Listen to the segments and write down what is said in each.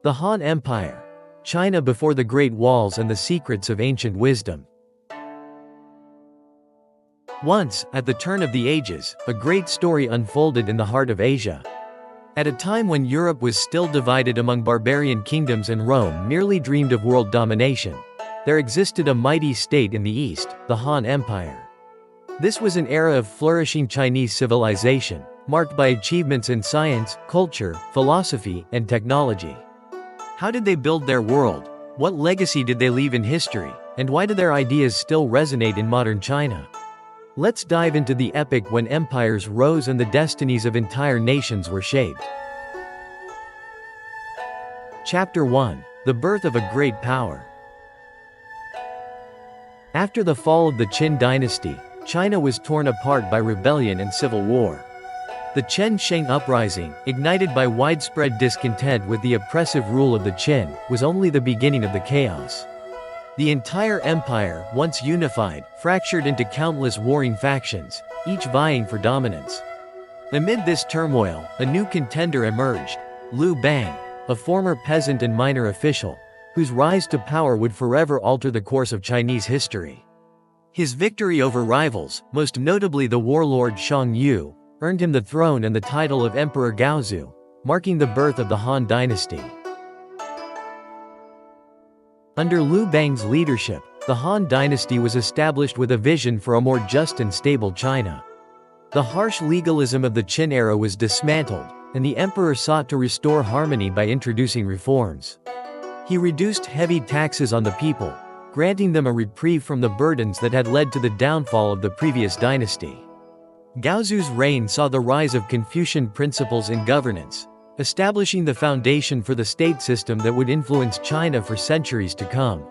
The Han Empire. China before the Great Walls and the secrets of ancient wisdom. Once, at the turn of the ages, a great story unfolded in the heart of Asia. At a time when Europe was still divided among barbarian kingdoms and Rome merely dreamed of world domination, there existed a mighty state in the east, the Han Empire. This was an era of flourishing Chinese civilization, marked by achievements in science, culture, philosophy, and technology. How did they build their world? What legacy did they leave in history? And why do their ideas still resonate in modern China? Let's dive into the epoch when empires rose and the destinies of entire nations were shaped. Chapter 1: The Birth of a Great Power. After the fall of the Qin dynasty, China was torn apart by rebellion and civil war. The Chen Sheng uprising, ignited by widespread discontent with the oppressive rule of the Qin, was only the beginning of the chaos. The entire empire, once unified, fractured into countless warring factions, each vying for dominance. Amid this turmoil, a new contender emerged, Liu Bang, a former peasant and minor official, whose rise to power would forever alter the course of Chinese history. His victory over rivals, most notably the warlord Shang Yu, earned him the throne and the title of Emperor Gaozu, marking the birth of the Han dynasty. Under Liu Bang's leadership, the Han dynasty was established with a vision for a more just and stable China. The harsh legalism of the Qin era was dismantled, and the emperor sought to restore harmony by introducing reforms. He reduced heavy taxes on the people, granting them a reprieve from the burdens that had led to the downfall of the previous dynasty. Gaozu's reign saw the rise of Confucian principles in governance, establishing the foundation for the state system that would influence China for centuries to come.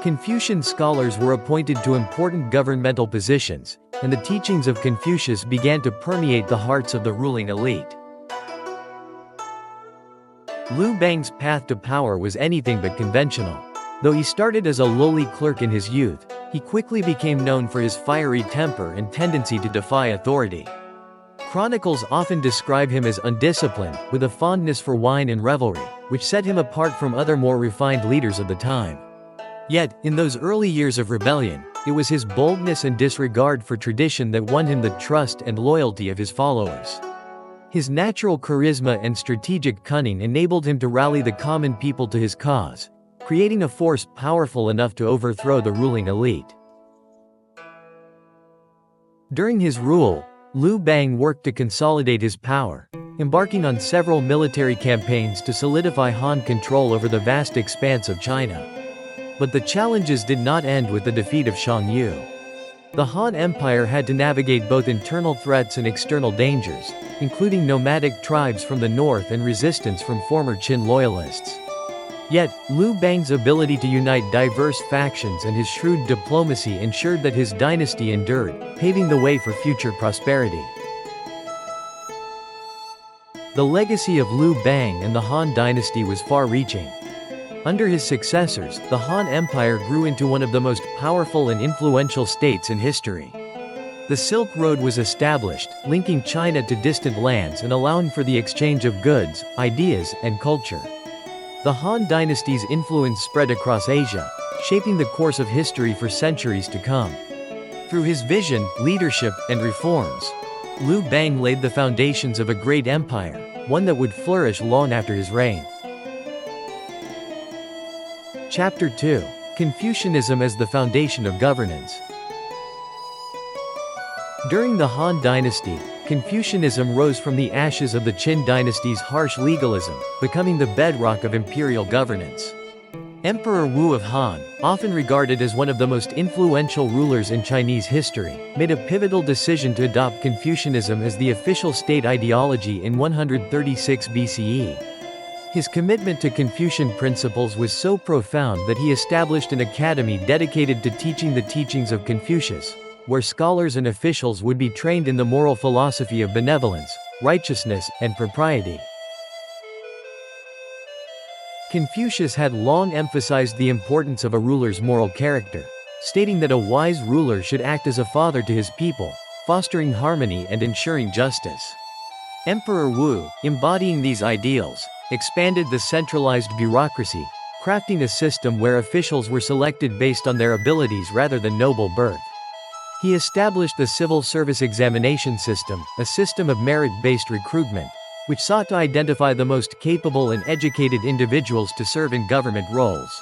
Confucian scholars were appointed to important governmental positions, and the teachings of Confucius began to permeate the hearts of the ruling elite. Liu Bang's path to power was anything but conventional. Though he started as a lowly clerk in his youth, he quickly became known for his fiery temper and tendency to defy authority. Chronicles often describe him as undisciplined, with a fondness for wine and revelry, which set him apart from other more refined leaders of the time. Yet, in those early years of rebellion, it was his boldness and disregard for tradition that won him the trust and loyalty of his followers. His natural charisma and strategic cunning enabled him to rally the common people to his cause, creating a force powerful enough to overthrow the ruling elite. During his rule, Liu Bang worked to consolidate his power, embarking on several military campaigns to solidify Han control over the vast expanse of China. But the challenges did not end with the defeat of Shang Yu. The Han Empire had to navigate both internal threats and external dangers, including nomadic tribes from the north and resistance from former Qin loyalists. Yet, Liu Bang's ability to unite diverse factions and his shrewd diplomacy ensured that his dynasty endured, paving the way for future prosperity. The legacy of Liu Bang and the Han dynasty was far-reaching. Under his successors, the Han Empire grew into one of the most powerful and influential states in history. The Silk Road was established, linking China to distant lands and allowing for the exchange of goods, ideas, and culture. The Han dynasty's influence spread across Asia, shaping the course of history for centuries to come. Through his vision, leadership, and reforms, Liu Bang laid the foundations of a great empire, one that would flourish long after his reign. Chapter 2: Confucianism as the Foundation of Governance. During the Han dynasty, Confucianism rose from the ashes of the Qin dynasty's harsh legalism, becoming the bedrock of imperial governance. Emperor Wu of Han, often regarded as one of the most influential rulers in Chinese history, made a pivotal decision to adopt Confucianism as the official state ideology in 136 BCE. His commitment to Confucian principles was so profound that he established an academy dedicated to teaching the teachings of Confucius, where scholars and officials would be trained in the moral philosophy of benevolence, righteousness, and propriety. Confucius had long emphasized the importance of a ruler's moral character, stating that a wise ruler should act as a father to his people, fostering harmony and ensuring justice. Emperor Wu, embodying these ideals, expanded the centralized bureaucracy, crafting a system where officials were selected based on their abilities rather than noble birth. He established the civil service examination system, a system of merit-based recruitment, which sought to identify the most capable and educated individuals to serve in government roles.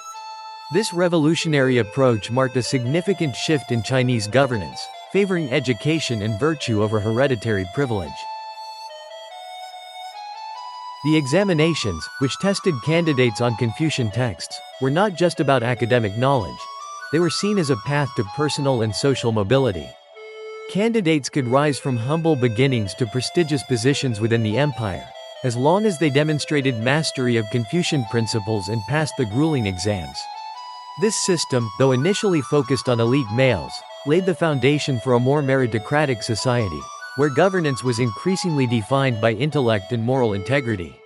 This revolutionary approach marked a significant shift in Chinese governance, favoring education and virtue over hereditary privilege. The examinations, which tested candidates on Confucian texts, were not just about academic knowledge. They were seen as a path to personal and social mobility. Candidates could rise from humble beginnings to prestigious positions within the empire, as long as they demonstrated mastery of Confucian principles and passed the grueling exams. This system, though initially focused on elite males, laid the foundation for a more meritocratic society, where governance was increasingly defined by intellect and moral integrity.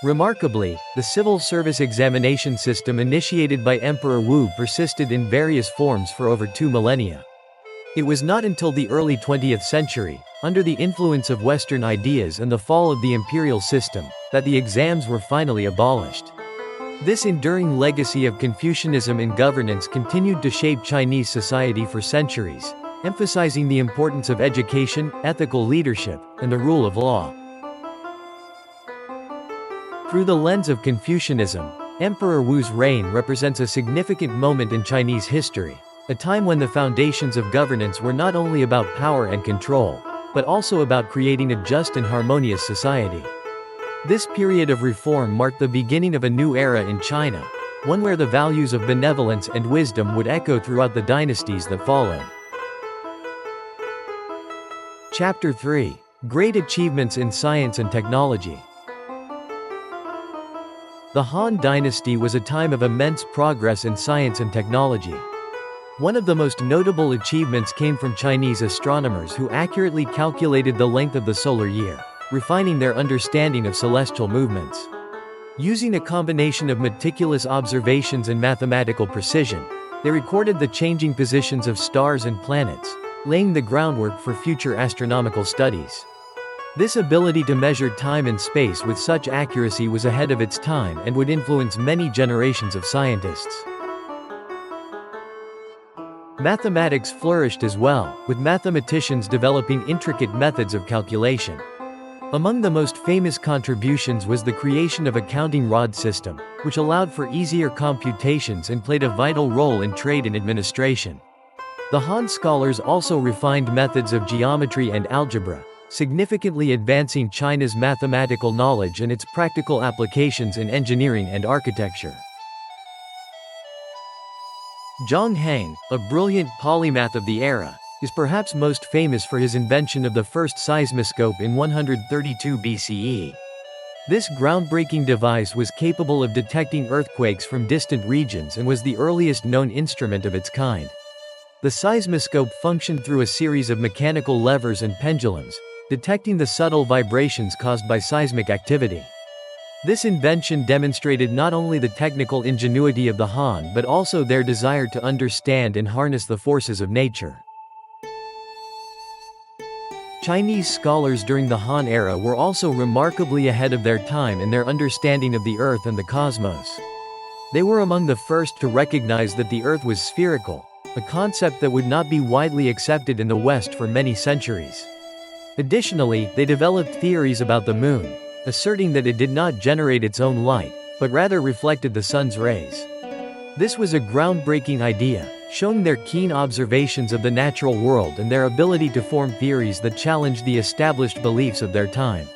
Remarkably, the civil service examination system initiated by Emperor Wu persisted in various forms for over 2 millennia. It was not until the early 20th century, under the influence of Western ideas and the fall of the imperial system, that the exams were finally abolished. This enduring legacy of Confucianism in governance continued to shape Chinese society for centuries, emphasizing the importance of education, ethical leadership, and the rule of law. Through the lens of Confucianism, Emperor Wu's reign represents a significant moment in Chinese history, a time when the foundations of governance were not only about power and control, but also about creating a just and harmonious society. This period of reform marked the beginning of a new era in China, one where the values of benevolence and wisdom would echo throughout the dynasties that followed. Chapter 3: Great Achievements in Science and Technology. The Han Dynasty was a time of immense progress in science and technology. One of the most notable achievements came from Chinese astronomers who accurately calculated the length of the solar year, refining their understanding of celestial movements. Using a combination of meticulous observations and mathematical precision, they recorded the changing positions of stars and planets, laying the groundwork for future astronomical studies. This ability to measure time and space with such accuracy was ahead of its time and would influence many generations of scientists. Mathematics flourished as well, with mathematicians developing intricate methods of calculation. Among the most famous contributions was the creation of a counting rod system, which allowed for easier computations and played a vital role in trade and administration. The Han scholars also refined methods of geometry and algebra, significantly advancing China's mathematical knowledge and its practical applications in engineering and architecture. Zhang Heng, a brilliant polymath of the era, is perhaps most famous for his invention of the first seismoscope in 132 BCE. This groundbreaking device was capable of detecting earthquakes from distant regions and was the earliest known instrument of its kind. The seismoscope functioned through a series of mechanical levers and pendulums, detecting the subtle vibrations caused by seismic activity. This invention demonstrated not only the technical ingenuity of the Han but also their desire to understand and harness the forces of nature. Chinese scholars during the Han era were also remarkably ahead of their time in their understanding of the Earth and the cosmos. They were among the first to recognize that the Earth was spherical, a concept that would not be widely accepted in the West for many centuries. Additionally, they developed theories about the Moon, asserting that it did not generate its own light, but rather reflected the sun's rays. This was a groundbreaking idea, showing their keen observations of the natural world and their ability to form theories that challenged the established beliefs of their time.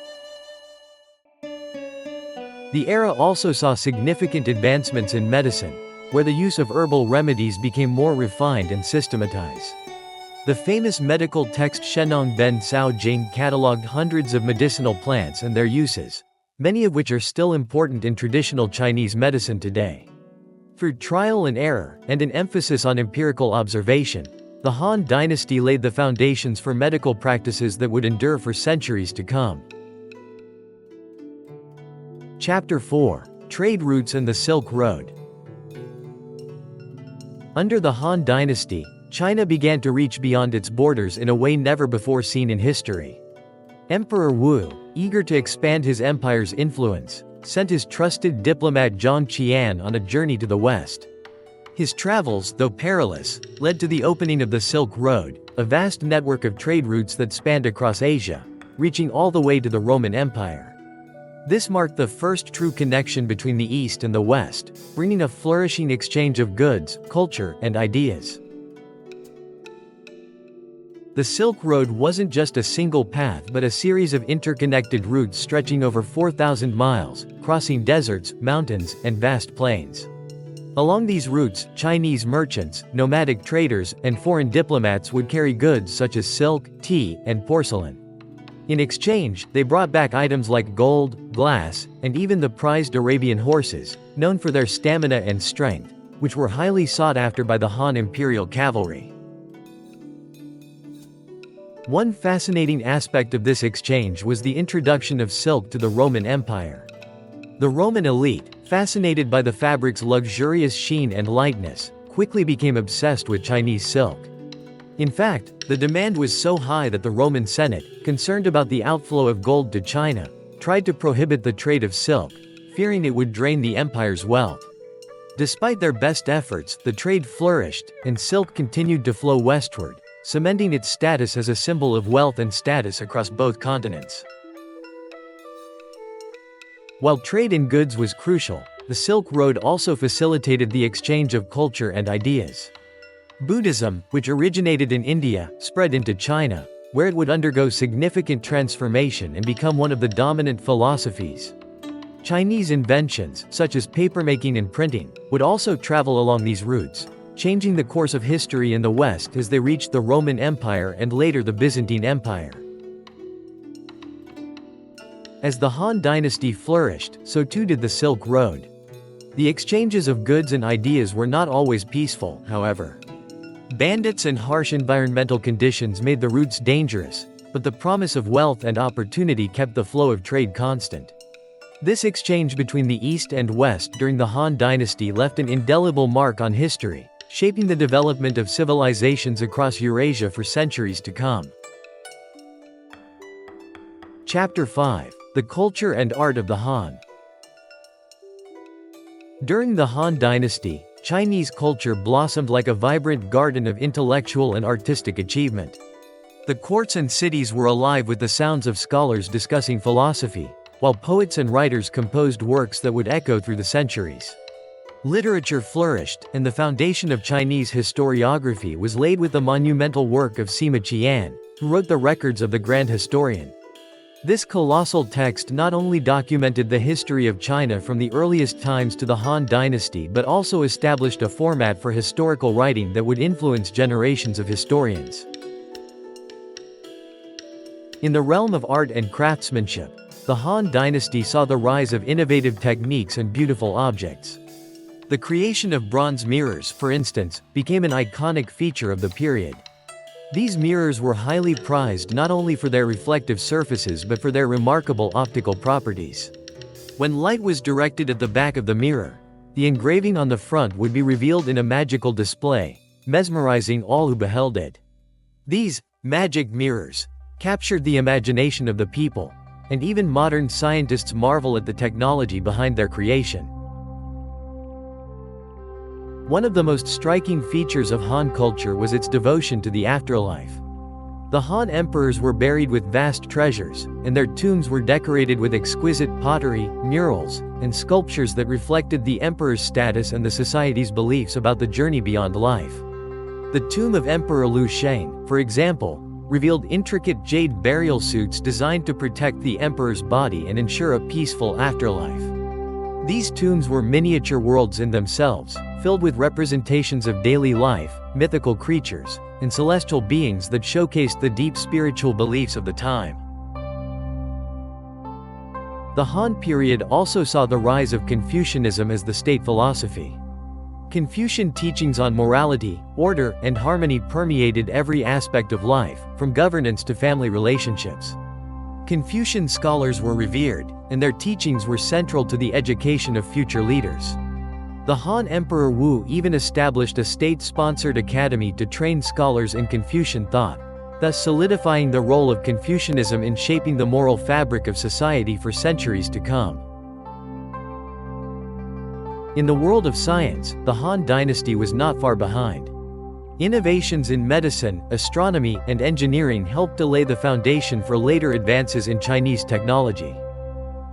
The era also saw significant advancements in medicine, where the use of herbal remedies became more refined and systematized. The famous medical text Shenong Ben Sao Jing cataloged hundreds of medicinal plants and their uses, many of which are still important in traditional Chinese medicine today. Through trial and error, and an emphasis on empirical observation, the Han Dynasty laid the foundations for medical practices that would endure for centuries to come. Chapter 4: Trade Routes and the Silk Road. Under the Han Dynasty, China began to reach beyond its borders in a way never before seen in history. Emperor Wu, eager to expand his empire's influence, sent his trusted diplomat Zhang Qian on a journey to the west. His travels, though perilous, led to the opening of the Silk Road, a vast network of trade routes that spanned across Asia, reaching all the way to the Roman Empire. This marked the first true connection between the East and the West, bringing a flourishing exchange of goods, culture, and ideas. The Silk Road wasn't just a single path but a series of interconnected routes stretching over 4,000 miles, crossing deserts, mountains, and vast plains. Along these routes, Chinese merchants, nomadic traders, and foreign diplomats would carry goods such as silk, tea, and porcelain. In exchange, they brought back items like gold, glass, and even the prized Arabian horses, known for their stamina and strength, which were highly sought after by the Han imperial cavalry. One fascinating aspect of this exchange was the introduction of silk to the Roman Empire. The Roman elite, fascinated by the fabric's luxurious sheen and lightness, quickly became obsessed with Chinese silk. In fact, the demand was so high that the Roman Senate, concerned about the outflow of gold to China, tried to prohibit the trade of silk, fearing it would drain the empire's wealth. Despite their best efforts, the trade flourished, and silk continued to flow westward, cementing its status as a symbol of wealth and status across both continents. While trade in goods was crucial, the Silk Road also facilitated the exchange of culture and ideas. Buddhism, which originated in India, spread into China, where it would undergo significant transformation and become one of the dominant philosophies. Chinese inventions, such as papermaking and printing, would also travel along these routes, changing the course of history in the West as they reached the Roman Empire and later the Byzantine Empire. As the Han dynasty flourished, so too did the Silk Road. The exchanges of goods and ideas were not always peaceful, however. Bandits and harsh environmental conditions made the routes dangerous, but the promise of wealth and opportunity kept the flow of trade constant. This exchange between the East and West during the Han dynasty left an indelible mark on history, shaping the development of civilizations across Eurasia for centuries to come. Chapter 5: The Culture and Art of the Han. During the Han dynasty, Chinese culture blossomed like a vibrant garden of intellectual and artistic achievement. The courts and cities were alive with the sounds of scholars discussing philosophy, while poets and writers composed works that would echo through the centuries. Literature flourished, and the foundation of Chinese historiography was laid with the monumental work of Sima Qian, who wrote the records of the Grand Historian. This colossal text not only documented the history of China from the earliest times to the Han dynasty but also established a format for historical writing that would influence generations of historians. In the realm of art and craftsmanship, the Han dynasty saw the rise of innovative techniques and beautiful objects. The creation of bronze mirrors, for instance, became an iconic feature of the period. These mirrors were highly prized not only for their reflective surfaces but for their remarkable optical properties. When light was directed at the back of the mirror, the engraving on the front would be revealed in a magical display, mesmerizing all who beheld it. These magic mirrors captured the imagination of the people, and even modern scientists marvel at the technology behind their creation. One of the most striking features of Han culture was its devotion to the afterlife. The Han emperors were buried with vast treasures, and their tombs were decorated with exquisite pottery, murals, and sculptures that reflected the emperor's status and the society's beliefs about the journey beyond life. The tomb of Emperor Liu Sheng, for example, revealed intricate jade burial suits designed to protect the emperor's body and ensure a peaceful afterlife. These tombs were miniature worlds in themselves, filled with representations of daily life, mythical creatures, and celestial beings that showcased the deep spiritual beliefs of the time. The Han period also saw the rise of Confucianism as the state philosophy. Confucian teachings on morality, order, and harmony permeated every aspect of life, from governance to family relationships. Confucian scholars were revered, and their teachings were central to the education of future leaders. The Han Emperor Wu even established a state-sponsored academy to train scholars in Confucian thought, thus solidifying the role of Confucianism in shaping the moral fabric of society for centuries to come. In the world of science, the Han Dynasty was not far behind. Innovations in medicine, astronomy, and engineering helped to lay the foundation for later advances in Chinese technology.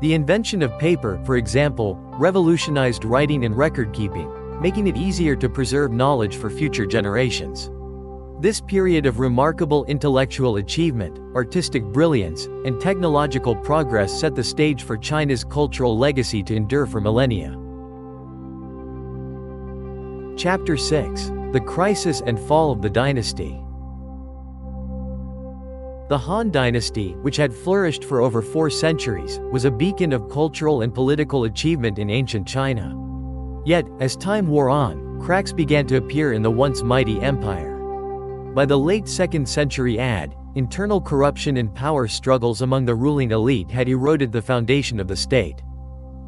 The invention of paper, for example, revolutionized writing and record-keeping, making it easier to preserve knowledge for future generations. This period of remarkable intellectual achievement, artistic brilliance, and technological progress set the stage for China's cultural legacy to endure for millennia. Chapter 6: The Crisis and Fall of the Dynasty. The Han Dynasty, which had flourished for over 4 centuries, was a beacon of cultural and political achievement in ancient China. Yet, as time wore on, cracks began to appear in the once mighty empire. By the late 2nd century AD, internal corruption and power struggles among the ruling elite had eroded the foundation of the state.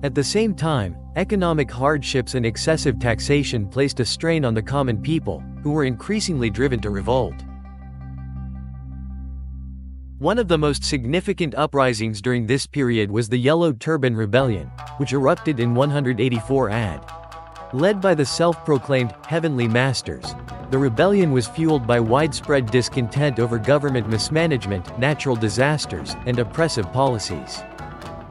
At the same time, economic hardships and excessive taxation placed a strain on the common people, who were increasingly driven to revolt. One of the most significant uprisings during this period was the Yellow Turban Rebellion, which erupted in 184 AD. Led by the self-proclaimed heavenly masters, the rebellion was fueled by widespread discontent over government mismanagement, natural disasters, and oppressive policies.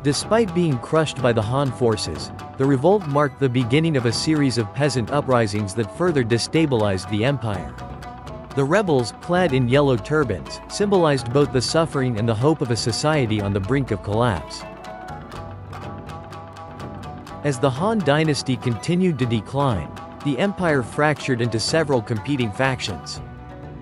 Despite being crushed by the Han forces, the revolt marked the beginning of a series of peasant uprisings that further destabilized the empire. The rebels, clad in yellow turbans, symbolized both the suffering and the hope of a society on the brink of collapse. As the Han Dynasty continued to decline, the empire fractured into several competing factions.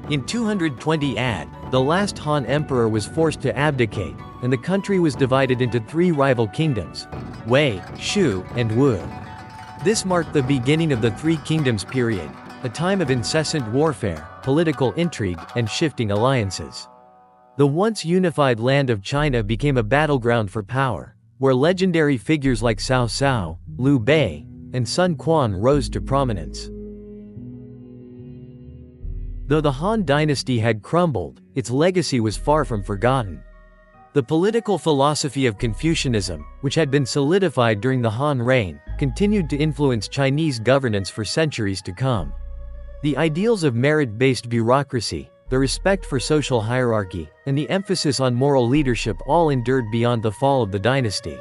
In 220 AD, the last Han emperor was forced to abdicate, and the country was divided into 3 rival kingdoms: Wei, Shu, and Wu. This marked the beginning of the Three Kingdoms period, a time of incessant warfare, political intrigue, and shifting alliances. The once unified land of China became a battleground for power, where legendary figures like Cao Cao, Liu Bei, and Sun Quan rose to prominence. Though the Han Dynasty had crumbled, its legacy was far from forgotten. The political philosophy of Confucianism, which had been solidified during the Han reign, continued to influence Chinese governance for centuries to come. The ideals of merit-based bureaucracy, the respect for social hierarchy, and the emphasis on moral leadership all endured beyond the fall of the dynasty.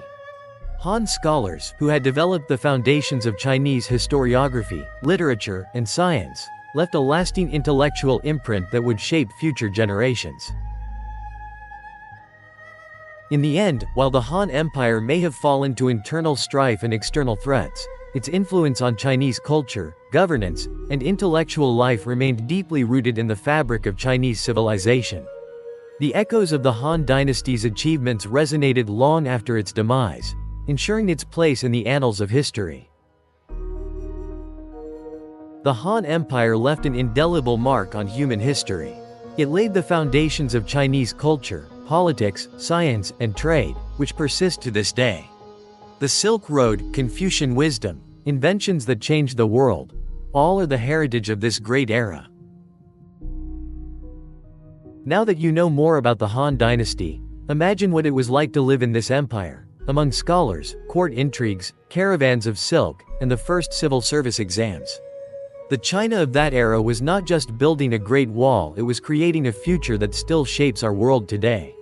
Han scholars, who had developed the foundations of Chinese historiography, literature, and science, left a lasting intellectual imprint that would shape future generations. In the end, while the Han Empire may have fallen to internal strife and external threats, its influence on Chinese culture, governance, and intellectual life remained deeply rooted in the fabric of Chinese civilization. The echoes of the Han Dynasty's achievements resonated long after its demise, ensuring its place in the annals of history. The Han Empire left an indelible mark on human history. It laid the foundations of Chinese culture, politics, science, and trade, which persist to this day. The Silk Road, Confucian wisdom, inventions that changed the world, all are the heritage of this great era. Now that you know more about the Han Dynasty, imagine what it was like to live in this empire, among scholars, court intrigues, caravans of silk, and the first civil service exams. The China of that era was not just building a great wall, it was creating a future that still shapes our world today.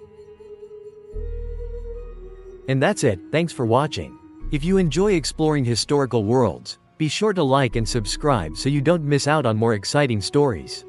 And that's it, thanks for watching. If you enjoy exploring historical worlds, be sure to like and subscribe so you don't miss out on more exciting stories.